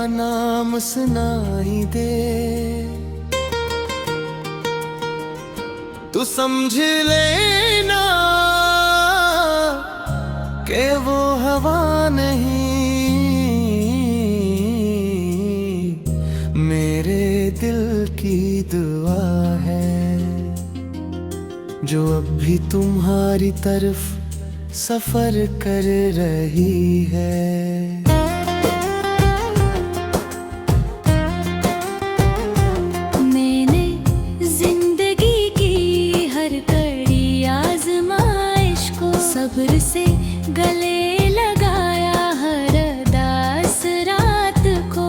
नाम सुनाई दे, तू समझ लेना कि वो हवा नहीं, मेरे दिल की दुआ है जो अब भी तुम्हारी तरफ सफर कर रही है। मैंने जिंदगी की हर कड़ी आजमाइश को सब्र से गले लगाया, हर उदास रात को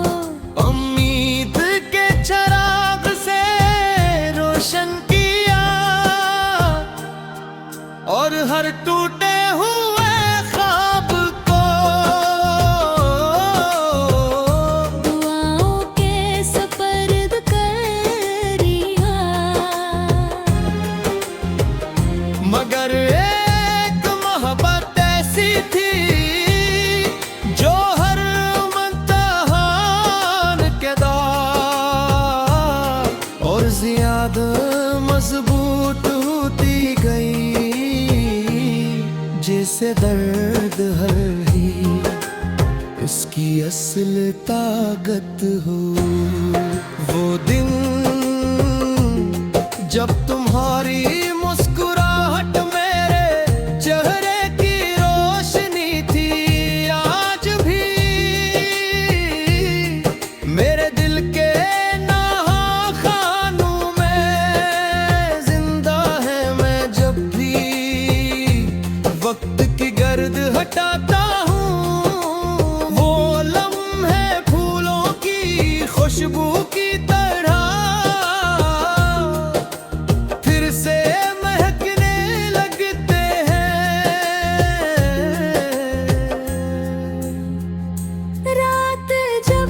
उम्मीद के चिराग से रोशन किया, और हर टूटे हुए ख्वाब को दुआओं के सपर्द कर दिया। मगर एक मोहब्बत ऐसी थी जो हर इम्तिहान के दौर और ज्यादा मजबूत होती गई, जिसे दर्द हर ही इसकी असल ताकत हो। वो दिन जब तुम्हारी मुस्कुराहट मेरे चेहरे की रोशनी थी, आज भी मेरे दिल के खानों में जिंदा है। मैं जब भी वक्त की गर्द हटाता हूँ, वो लम्हे फूलों की खुशबू की तरह फिर से महकने लगते हैं। रात जब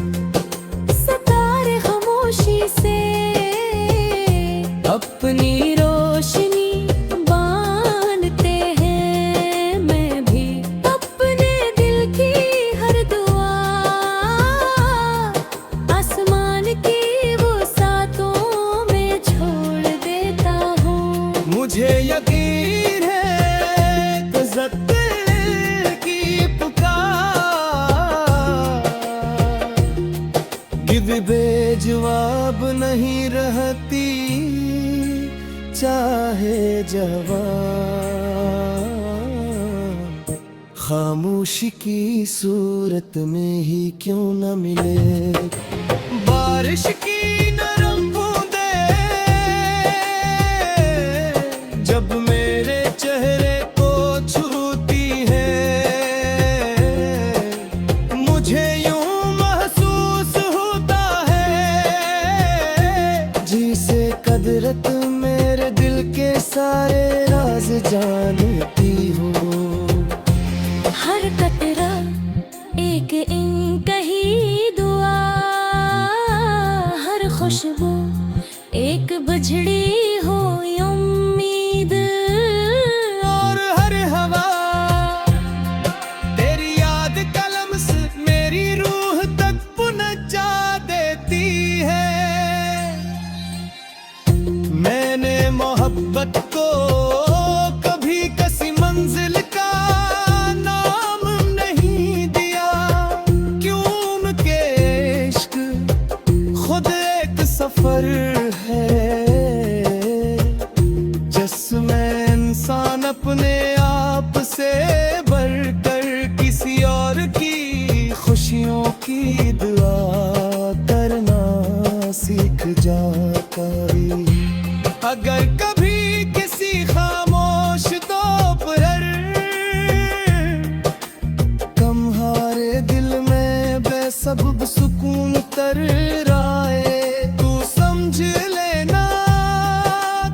सितारे खामोशी से अपनी रोशनी बांधते हैं, मैं भी अपने दिल की हर दुआ आसमान की वो सातों में छोड़ देता हूँ। मुझे यकीन है दिल की पुकार कि बेजवाब नहीं रहती, चाहे जवाब खामोशी की सूरत में ही क्यों न मिले। बारिश की नरम बूंदें जब मेरे चेहरे को छूती है, मुझे यूं महसूस होता है जिसे कदरत मेरे दिल के सारे राज जानती हो। हर कतरा एक इनकही दुआ, हर खुशबू एक बजड़ी हो उम्मीद, और हर हवा तेरी याद कलम से मेरी रूह तक पहुंचा देती है। मैंने मोहब्बत को कभी किसी मंजिल का नाम नहीं दिया, क्यों उनके इश्क खुद एक सफर है जिसमें इंसान अपने आप से बढ़कर किसी और की खुशियों की दुआ करना सीख जाता है। अगर कभी किसी खामोश दोपहर कम हारे दिल में बेसब्ब सुकून तर आए, तू समझ लेना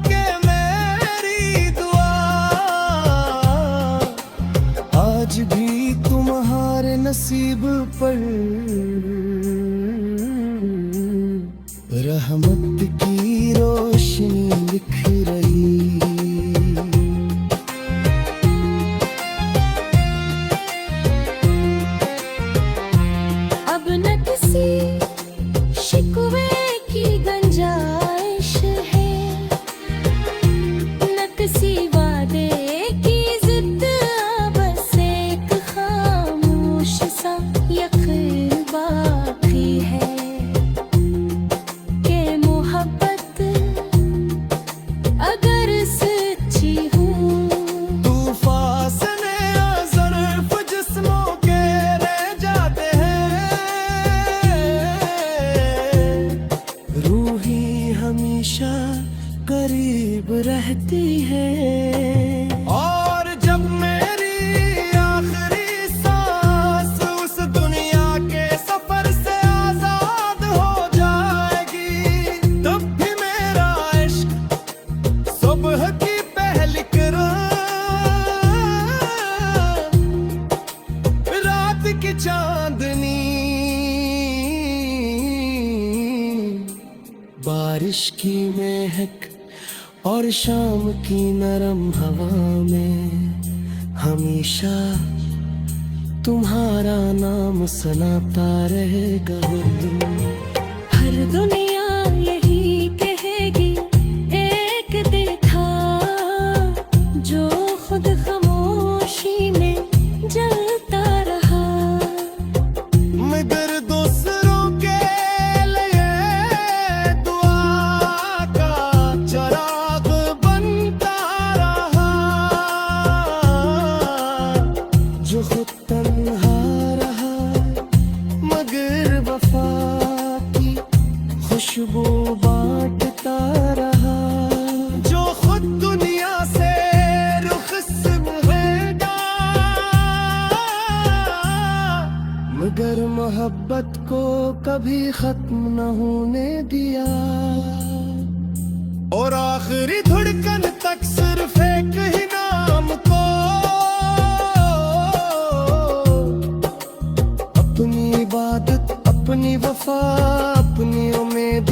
कि मेरी दुआ आज भी तुम्हारे नसीब पर रहमत की रोशनी लिख रही। अब न किसी रहती है। और जब मेरी आखिरी सांस उस दुनिया के सफर से आजाद हो जाएगी, तब भी मेरा इश्क सुबह की पहली किरण, रात की चांदनी, बारिश की महक और शाम की नरम हवा में हमेशा तुम्हारा नाम सुनाता रहेगा। हर दुनिया यही कहेगी, एक देखा जो खुद खामोशी में जलता रहा। मगर दूसरों के लिए दुआ का चराग बनता रहा, जो खुद तन्हा रहा मगर वफा की खुशबू बांटता रहा। जो खुद दुनिया से रुख सुहेगा मगर मोहब्बत को कभी खत्म न होने दिया। और आखिरी धड़कन तक सिर्फ एक ही नाम को अपनी इबादत, अपनी वफा, अपनी उम्मीद